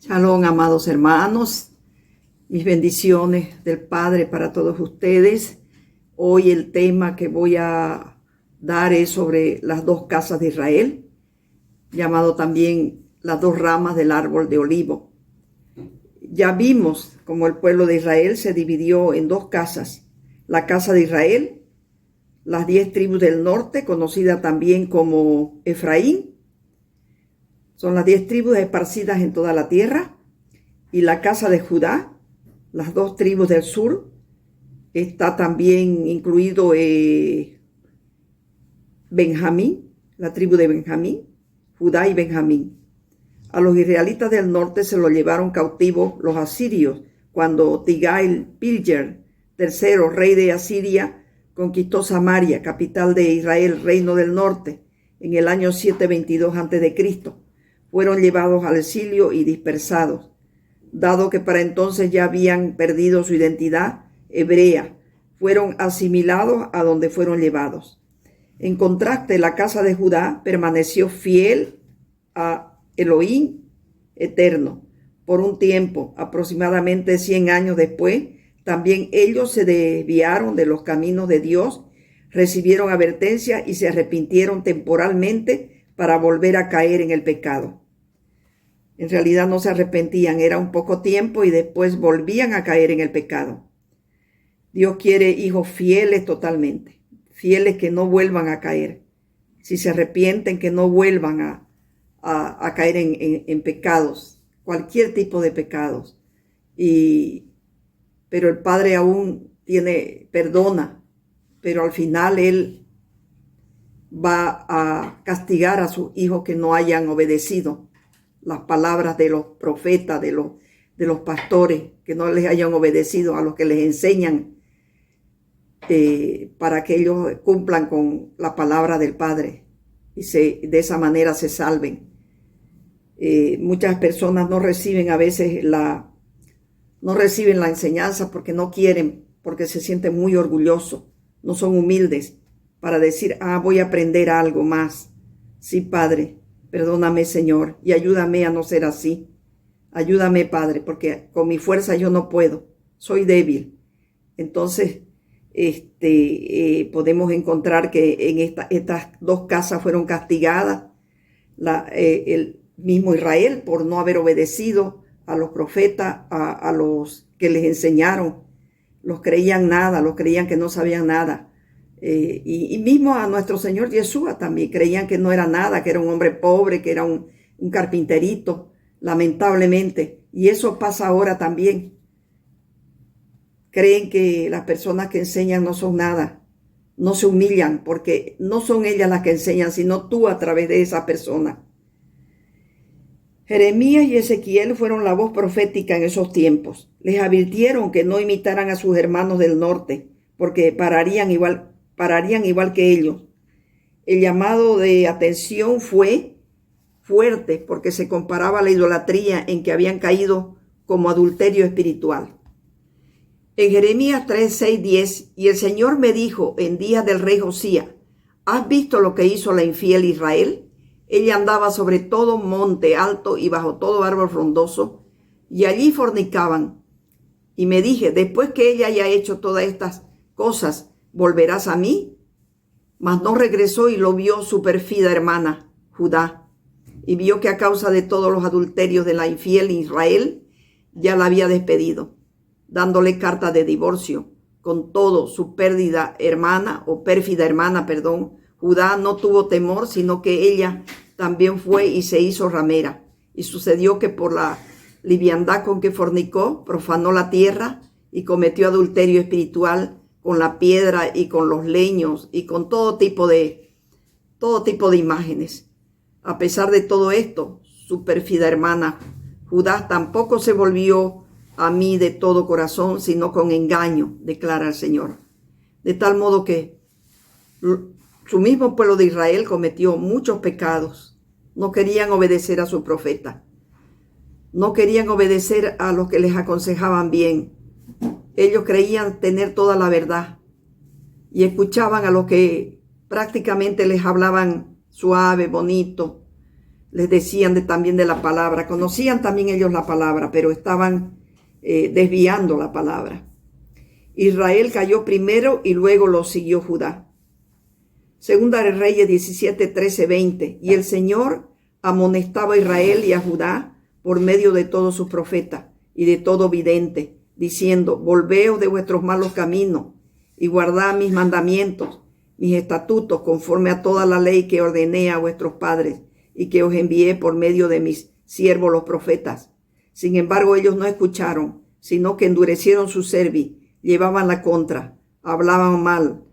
Shalom, amados hermanos, mis bendiciones del Padre para todos ustedes. Hoy el tema que voy a dar es sobre las dos casas de Israel, llamado también las dos ramas del árbol de olivo. Ya vimos cómo el pueblo de Israel se dividió en dos casas: la casa de Israel, las 10 tribus del norte, conocida también como Efraín. Son las 10 tribus esparcidas en toda la tierra. Y la casa de Judá, las 2 tribus del sur. Está también incluido Benjamín, la tribu de Benjamín, Judá y Benjamín. A los israelitas del norte se los llevaron cautivos los asirios cuando Tiglath-Pileser III, rey de Asiria, conquistó Samaria, capital de Israel, reino del norte, en el año 722 a.C. Fueron llevados al exilio y dispersados, dado que para entonces ya habían perdido su identidad hebrea. Fueron asimilados a donde fueron llevados. En contraste, la casa de Judá permaneció fiel a Elohim eterno. Por un tiempo, aproximadamente 100 años después, también ellos se desviaron de los caminos de Dios, recibieron advertencia y se arrepintieron temporalmente para volver a caer en el pecado. En realidad no se arrepentían, era un poco tiempo y después volvían a caer en el pecado. Dios quiere hijos fieles totalmente, fieles que no vuelvan a caer. Si se arrepienten, que no vuelvan a caer en pecados, cualquier tipo de pecados. Pero el Padre aún perdona, pero al final Él va a castigar a sus hijos que no hayan obedecido las palabras de los profetas, de los pastores, que no les hayan obedecido a los que les enseñan para que ellos cumplan con la palabra del Padre y de esa manera se salven. Muchas personas no reciben a veces la enseñanza porque no quieren, porque se sienten muy orgullosos, no son humildes para decir, voy a aprender algo más. Sí, Padre, perdóname, Señor, y ayúdame a no ser así. Ayúdame, Padre, porque con mi fuerza yo no puedo, soy débil. Entonces, podemos encontrar que en estas dos casas fueron castigadas. El mismo Israel por no haber obedecido a los profetas, a los que les enseñaron. Los creían nada, los creían que no sabían nada. Y mismo a nuestro Señor Yeshua también creían que no era nada, que era un hombre pobre, que era un carpinterito, lamentablemente. Y eso pasa ahora también. Creen que las personas que enseñan no son nada, no se humillan, porque no son ellas las que enseñan, sino tú a través de esa persona. Jeremías y Ezequiel fueron la voz profética en esos tiempos. Les advirtieron que no imitaran a sus hermanos del norte, porque pararían igual que ellos. El llamado de atención fue fuerte porque se comparaba a la idolatría en que habían caído como adulterio espiritual. En Jeremías 3, 6, 10, y el Señor me dijo en días del rey Josías, ¿has visto lo que hizo la infiel Israel? Ella andaba sobre todo monte alto y bajo todo árbol frondoso, y allí fornicaban. Y me dije, después que ella haya hecho todas estas cosas, ¿volverás a mí? Mas no regresó y lo vio su pérfida hermana, Judá, y vio que a causa de todos los adulterios de la infiel Israel, ya la había despedido, dándole carta de divorcio. Con todo, su pérfida hermana, Judá no tuvo temor, sino que ella también fue y se hizo ramera. Y sucedió que por la liviandad con que fornicó, profanó la tierra y cometió adulterio espiritual con la piedra y con los leños y con todo tipo de imágenes. A pesar de todo esto, su pérfida hermana Judá tampoco se volvió a mí de todo corazón, sino con engaño, declara el Señor. De tal modo que su mismo pueblo de Israel cometió muchos pecados. No querían obedecer a su profeta. No querían obedecer a los que les aconsejaban bien. Ellos creían tener toda la verdad y escuchaban a los que prácticamente les hablaban suave, bonito, les decían también de la palabra. Conocían también ellos la palabra, pero estaban desviando la palabra. Israel cayó primero y luego lo siguió Judá. Segunda de Reyes 17, 13, 20. Y el Señor amonestaba a Israel y a Judá por medio de todos sus profetas y de todo vidente, diciendo: volveos de vuestros malos caminos y guardad mis mandamientos, mis estatutos, conforme a toda la ley que ordené a vuestros padres y que os envié por medio de mis siervos los profetas. Sin embargo, ellos no escucharon, sino que endurecieron su cerviz, llevaban la contra, hablaban mal,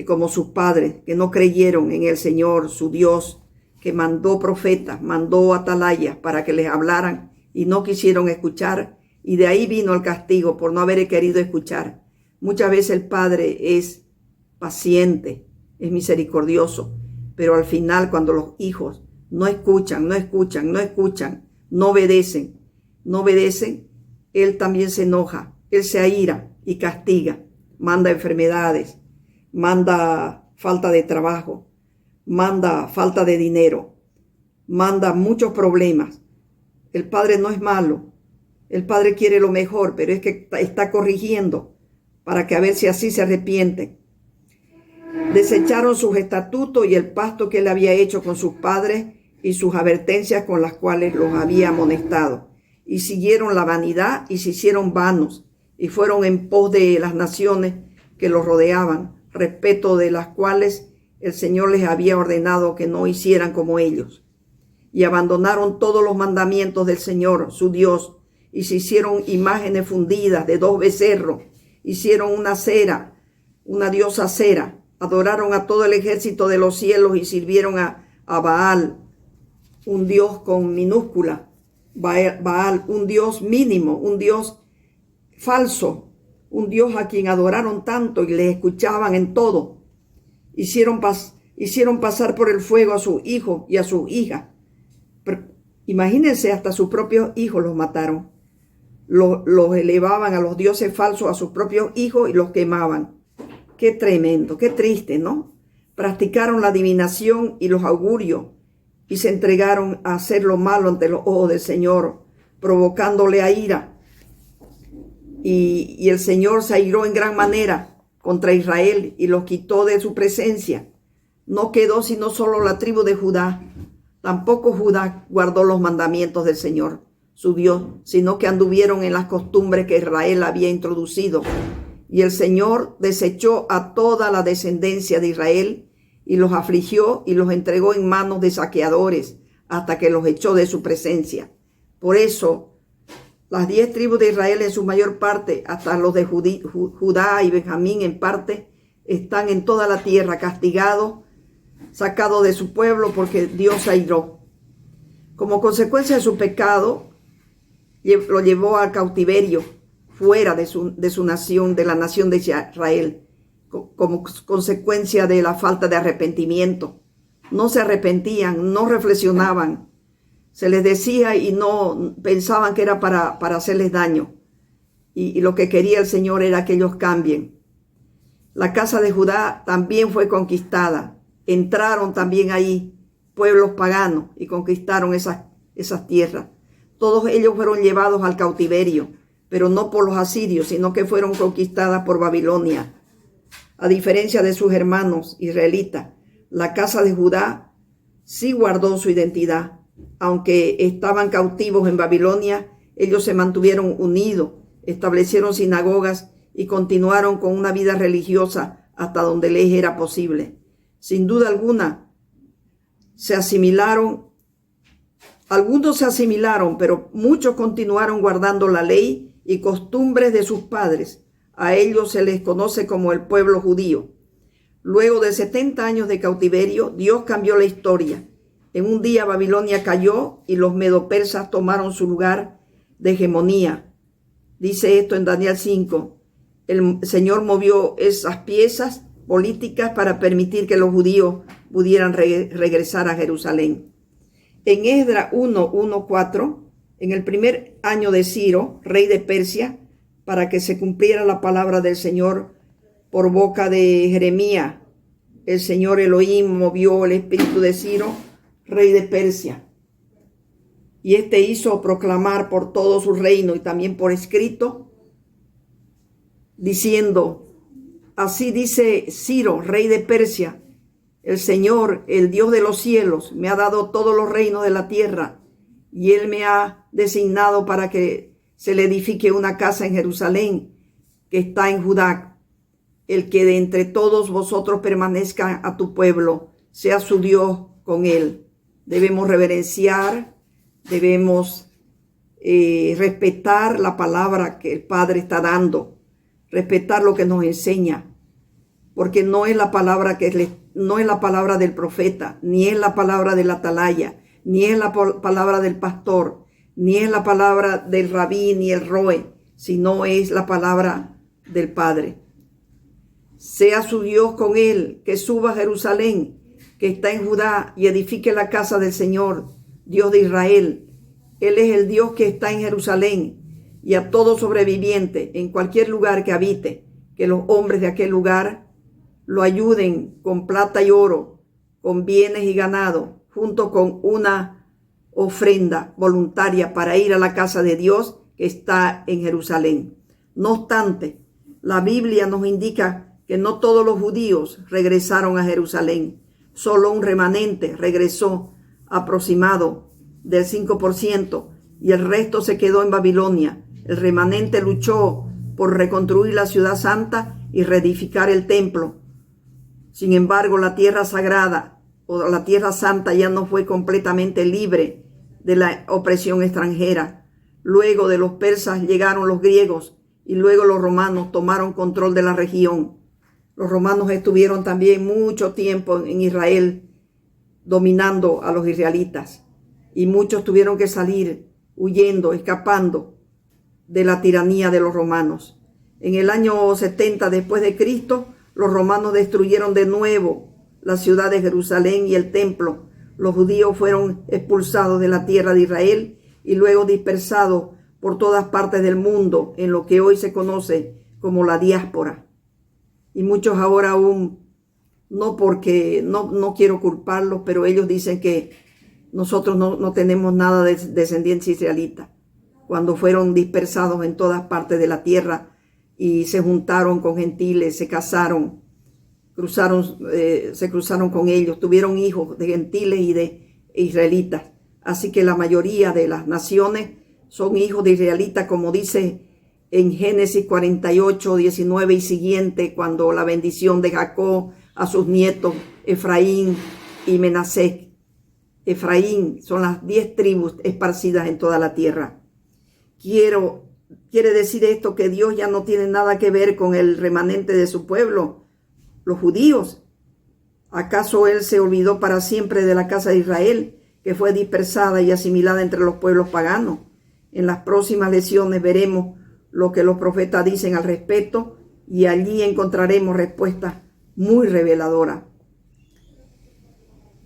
como sus padres, que no creyeron en el Señor, su Dios, que mandó profetas, mandó atalayas para que les hablaran y no quisieron escuchar, y de ahí vino el castigo por no haber querido escuchar. Muchas veces el Padre es paciente, es misericordioso, pero al final, cuando los hijos no escuchan, no obedecen, Él también se enoja, Él se aira y castiga, manda enfermedades, manda falta de trabajo, manda falta de dinero, manda muchos problemas. El Padre no es malo, el Padre quiere lo mejor, pero es que está corrigiendo para que a ver si así se arrepienten. Desecharon sus estatutos y el pacto que Él había hecho con sus padres y sus advertencias con las cuales los había amonestado, y siguieron la vanidad y se hicieron vanos, y fueron en pos de las naciones que los rodeaban, respecto de las cuales el Señor les había ordenado que no hicieran como ellos. Y abandonaron todos los mandamientos del Señor, su Dios, y se hicieron imágenes fundidas de 2 becerros, hicieron una cera, una diosa cera, adoraron a todo el ejército de los cielos y sirvieron a Baal, un dios con minúscula, Baal, un dios mínimo, un dios falso, un dios a quien adoraron tanto y les escuchaban en todo. Hicieron pasar por el fuego a sus hijos y a sus hijas. Imagínense, hasta sus propios hijos los mataron. Los elevaban a los dioses falsos, a sus propios hijos, y los quemaban. Qué tremendo, qué triste, ¿no? Practicaron la adivinación y los augurios y se entregaron a hacer lo malo ante los ojos del Señor, provocándole a ira. Y el Señor se airó en gran manera contra Israel y los quitó de su presencia. No quedó sino solo la tribu de Judá. Tampoco Judá guardó los mandamientos del Señor, su Dios, sino que anduvieron en las costumbres que Israel había introducido. Y el Señor desechó a toda la descendencia de Israel y los afligió y los entregó en manos de saqueadores hasta que los echó de su presencia. Por eso, las 10 tribus de Israel en su mayor parte, hasta los de Judá y Benjamín en parte, están en toda la tierra castigados, sacados de su pueblo porque Dios se airó. Como consecuencia de su pecado, lo llevó al cautiverio fuera de su nación, de la nación de Israel, como consecuencia de la falta de arrepentimiento. No se arrepentían, no reflexionaban. Se les decía y no pensaban que era para hacerles daño. Y lo que quería el Señor era que ellos cambien. La casa de Judá también fue conquistada. Entraron también ahí pueblos paganos y conquistaron esas tierras. Todos ellos fueron llevados al cautiverio, pero no por los asirios, sino que fueron conquistadas por Babilonia. A diferencia de sus hermanos israelitas, la casa de Judá sí guardó su identidad. Aunque estaban cautivos en Babilonia, ellos se mantuvieron unidos, establecieron sinagogas y continuaron con una vida religiosa hasta donde les era posible. Sin duda alguna, algunos se asimilaron, pero muchos continuaron guardando la ley y costumbres de sus padres. A ellos se les conoce como el pueblo judío. Luego de 70 años de cautiverio, Dios cambió la historia. En un día Babilonia cayó y los medopersas tomaron su lugar de hegemonía. Dice esto en Daniel 5. El Señor movió esas piezas políticas para permitir que los judíos pudieran regresar a Jerusalén. En Esdras 1:4, en el primer año de Ciro, rey de Persia, para que se cumpliera la palabra del Señor por boca de Jeremías, el Señor Elohim movió el espíritu de Ciro, rey de Persia, Y éste hizo proclamar por todo su reino y también por escrito, diciendo: así dice Ciro, rey de Persia: el Señor, el Dios de los cielos, me ha dado todos los reinos de la tierra, y él me ha designado para que se le edifique una casa en Jerusalén, que está en Judá. El que de entre todos vosotros permanezca a tu pueblo, sea su Dios con él. Debemos reverenciar, debemos respetar la palabra que el Padre está dando, respetar lo que nos enseña, porque no es la palabra no es la palabra del profeta, ni es la palabra del atalaya, ni es la palabra del pastor, ni es la palabra del rabí, ni el roe, sino es la palabra del Padre. Sea su Dios con él, que suba a Jerusalén, que está en Judá, y edifique la casa del Señor, Dios de Israel. Él es el Dios que está en Jerusalén, y a todo sobreviviente en cualquier lugar que habite, que los hombres de aquel lugar lo ayuden con plata y oro, con bienes y ganado, junto con una ofrenda voluntaria para ir a la casa de Dios que está en Jerusalén. No obstante, la Biblia nos indica que no todos los judíos regresaron a Jerusalén. Solo un remanente regresó, aproximado del 5%, y el resto se quedó en Babilonia. El remanente luchó por reconstruir la ciudad santa y reedificar el templo. Sin embargo, la tierra sagrada o la tierra santa ya no fue completamente libre de la opresión extranjera. Luego de los persas llegaron los griegos y luego los romanos tomaron control de la región. Los romanos estuvieron también mucho tiempo en Israel dominando a los israelitas, y muchos tuvieron que salir huyendo, escapando de la tiranía de los romanos. En el año 70 después de Cristo, los romanos destruyeron de nuevo la ciudad de Jerusalén y el templo. Los judíos fueron expulsados de la tierra de Israel y luego dispersados por todas partes del mundo en lo que hoy se conoce como la diáspora. Y muchos ahora aún, no porque, no quiero culparlos, pero ellos dicen que nosotros no tenemos nada de descendencia israelita, cuando fueron dispersados en todas partes de la tierra y se juntaron con gentiles, se casaron, se cruzaron con ellos, tuvieron hijos de gentiles y de israelitas. Así que la mayoría de las naciones son hijos de israelitas, como dice en Génesis 48, 19 y siguiente, cuando la bendición de Jacob a sus nietos Efraín y Menasés. Efraín son las 10 tribus esparcidas en toda la tierra. Quiere decir esto que Dios ya no tiene nada que ver con el remanente de su pueblo, los judíos. ¿Acaso Él se olvidó para siempre de la casa de Israel, que fue dispersada y asimilada entre los pueblos paganos? En las próximas lecciones veremos lo que los profetas dicen al respecto, y allí encontraremos respuestas muy reveladoras.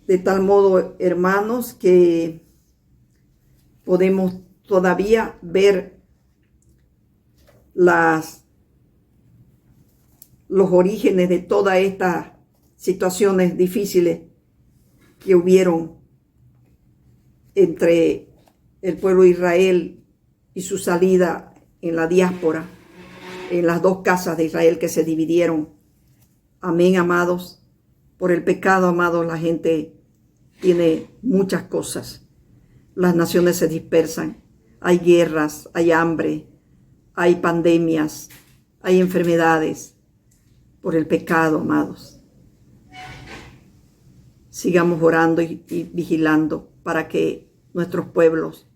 De tal modo, hermanos, que podemos todavía ver los orígenes de todas estas situaciones difíciles que hubieron entre el pueblo de Israel y su salida en la diáspora, en las dos casas de Israel que se dividieron. Amén, amados. Por el pecado, amados, la gente tiene muchas cosas. Las naciones se dispersan. Hay guerras, hay hambre, hay pandemias, hay enfermedades. Por el pecado, amados. Sigamos orando y vigilando para que nuestros pueblos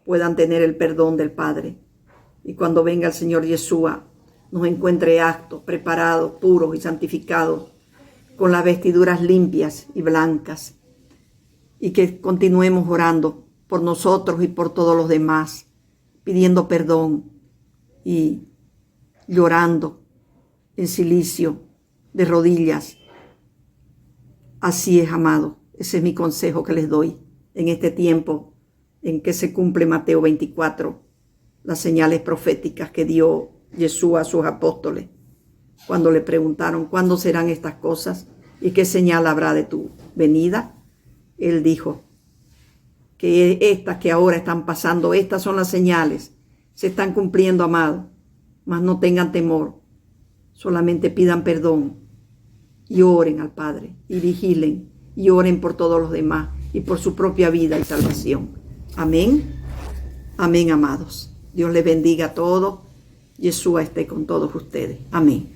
puedan tener el perdón del Padre. Y cuando venga el Señor Yeshua, nos encuentre aptos, preparados, puros y santificados, con las vestiduras limpias y blancas. Y que continuemos orando por nosotros y por todos los demás, pidiendo perdón y llorando en silicio, de rodillas. Así es, amado. Ese es mi consejo que les doy en este tiempo en que se cumple Mateo 24, las señales proféticas que dio Yeshua a sus apóstoles, cuando le preguntaron cuándo serán estas cosas y qué señal habrá de tu venida. Él dijo que estas que ahora están pasando, estas son las señales, se están cumpliendo, amado. Mas no tengan temor, solamente pidan perdón y oren al Padre y vigilen y oren por todos los demás y por su propia vida y salvación. Amén. Amén, amados. Dios les bendiga a todos. Yeshua esté con todos ustedes. Amén.